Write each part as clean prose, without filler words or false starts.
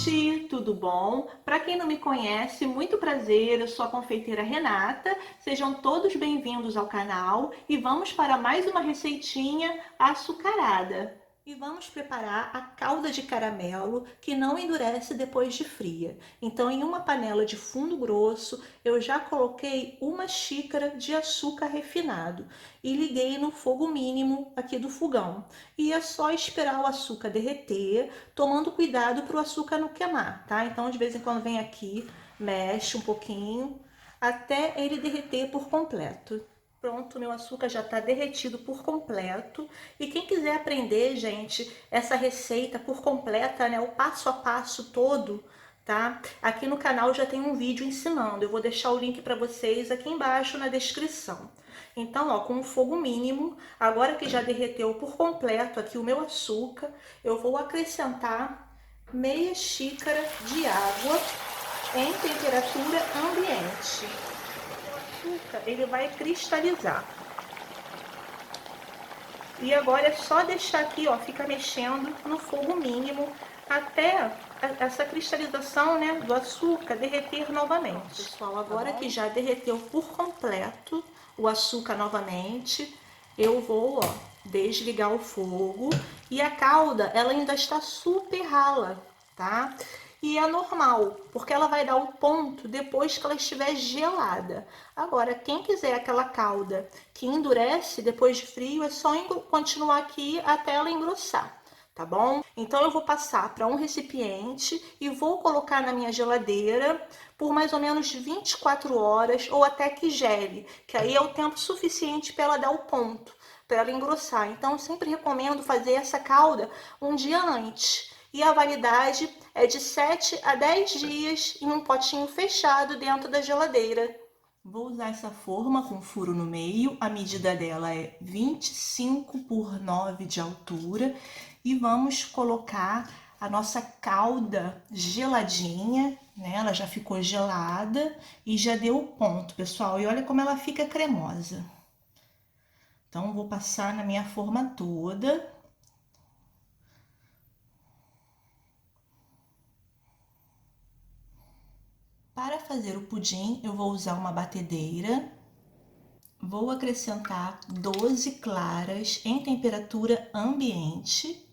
gente, tudo bom? Para quem não me conhece, muito prazer, eu sou a confeiteira Renata. Sejam todos bem-vindos ao canal e vamos para mais uma receitinha açucarada. E vamos preparar a calda de caramelo que não endurece depois de fria. Então, em uma panela de fundo grosso, eu já coloquei uma xícara de açúcar refinado e liguei no fogo mínimo aqui do fogão. E é só esperar o açúcar derreter, tomando cuidado para o açúcar não queimar, tá? Então, de vez em quando vem aqui, mexe um pouquinho, até ele derreter por completo. Pronto, meu açúcar já está derretido por completo. E quem quiser aprender, gente, essa receita por completa, né, o passo a passo todo, tá? Aqui no canal já tem um vídeo ensinando. Eu vou deixar o link para vocês aqui embaixo na descrição. Então, ó, com o fogo mínimo, agora que já derreteu por completo aqui o meu açúcar, eu vou acrescentar meia xícara de água em temperatura ambiente. O açúcar, ele vai cristalizar. E agora é só deixar aqui, ó, fica mexendo no fogo mínimo até essa cristalização, né, do açúcar derreter novamente. Pessoal, agora que já derreteu por completo o açúcar novamente, eu vou, ó, desligar o fogo. E a calda, ela ainda está super rala, tá? E é normal, porque ela vai dar o ponto depois que ela estiver gelada. Agora, quem quiser aquela calda que endurece depois de frio, é só continuar aqui até ela engrossar, tá bom? Então eu vou passar para um recipiente e vou colocar na minha geladeira por mais ou menos 24 horas ou até que gele, que aí é o tempo suficiente para ela dar o ponto, para ela engrossar. Então eu sempre recomendo fazer essa calda um dia antes. E a validade é de 7 a 10 dias em um potinho fechado dentro da geladeira. Vou usar essa forma com furo no meio, a medida dela é 25 por 9 de altura e vamos colocar a nossa calda geladinha, né? Ela já ficou gelada e já deu o ponto, pessoal, e olha como ela fica cremosa. Então, vou passar na minha forma toda. Para fazer o pudim, eu vou usar uma batedeira. Vou acrescentar 12 claras em temperatura ambiente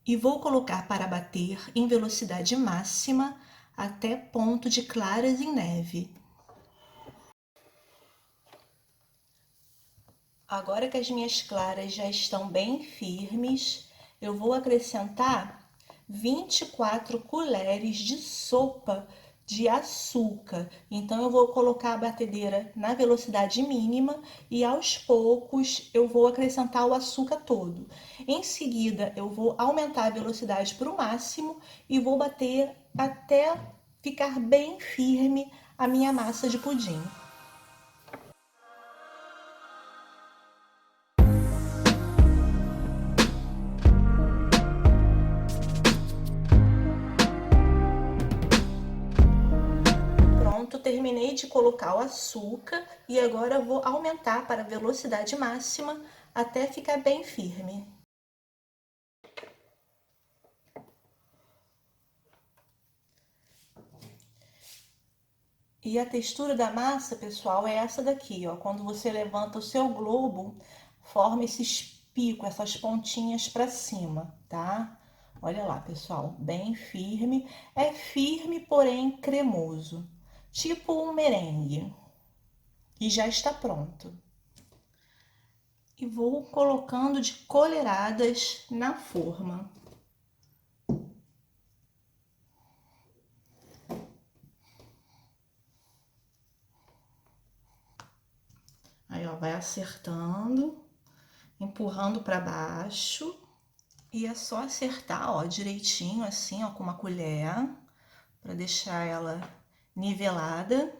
e vou colocar para bater em velocidade máxima até ponto de claras em neve. Agora que as minhas claras já estão bem firmes, eu vou acrescentar 24 colheres de sopa de açúcar. Então eu vou colocar a batedeira na velocidade mínima e aos poucos eu vou acrescentar o açúcar todo. Em seguida eu vou aumentar a velocidade para o máximo e vou bater até ficar bem firme a minha massa de pudim. Terminei de colocar o açúcar e agora eu vou aumentar para a velocidade máxima até ficar bem firme. E a textura da massa, pessoal, é essa daqui, ó. Quando você levanta o seu globo, forma esses picos, essas pontinhas para cima, tá? Olha lá, pessoal, bem firme. É firme, porém cremoso, tipo um merengue. E já está pronto. E vou colocando de colheradas na forma. Aí, ó, vai acertando, empurrando para baixo. E é só acertar, ó, direitinho, assim, ó, com uma colher, para deixar ela nivelada.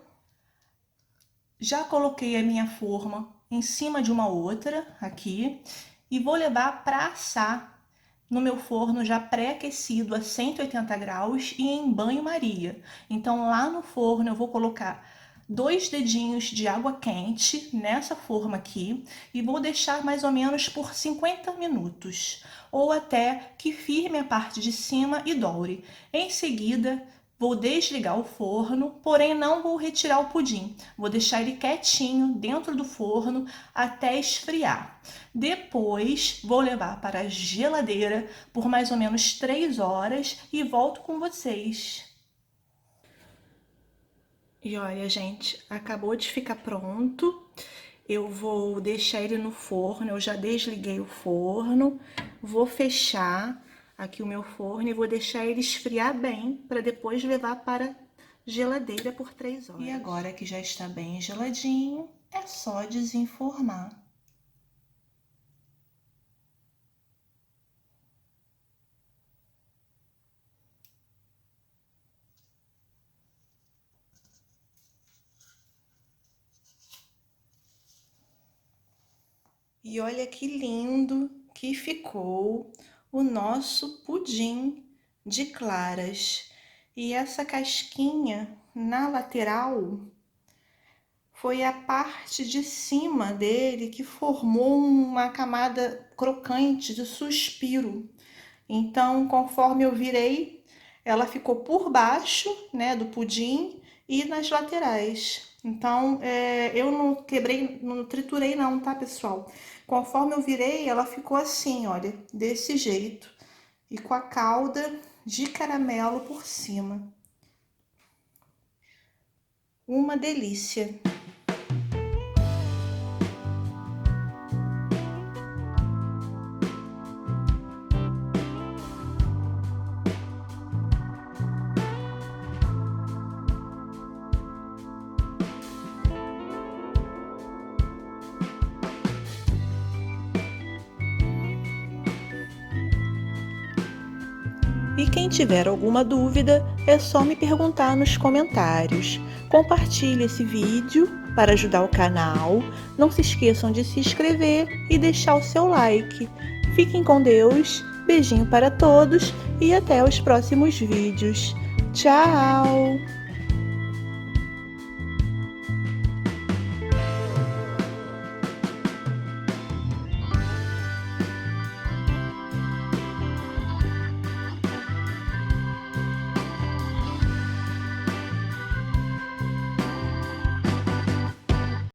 Já coloquei a minha forma em cima de uma outra aqui e vou levar para assar no meu forno já pré-aquecido a 180 graus e em banho-maria. Então, lá no forno eu vou colocar 2 dedinhos de água quente nessa forma aqui e vou deixar mais ou menos por 50 minutos, ou até que firme a parte de cima e doure. Em seguida, vou desligar o forno, porém não vou retirar o pudim. Vou deixar ele quietinho dentro do forno até esfriar. Depois, vou levar para a geladeira por mais ou menos 3 horas e volto com vocês. E olha, gente, acabou de ficar pronto. Eu vou deixar ele no forno, eu já desliguei o forno. Vou fechar aqui o meu forno e vou deixar ele esfriar bem para depois levar para geladeira por 3 horas. E agora que já está bem geladinho, é só desenformar. E olha que lindo que ficou o nosso pudim de claras. E essa casquinha na lateral foi a parte de cima dele que formou uma camada crocante de suspiro. Então, conforme eu virei, ela ficou por baixo, né, do pudim e nas laterais. Então, eu não quebrei, não triturei não, tá, pessoal? Conforme eu virei, ela ficou assim, olha, desse jeito. E com a calda de caramelo por cima. Uma delícia! E quem tiver alguma dúvida, é só me perguntar nos comentários. Compartilhe esse vídeo para ajudar o canal. Não se esqueçam de se inscrever e deixar o seu like. Fiquem com Deus, beijinho para todos e até os próximos vídeos. Tchau!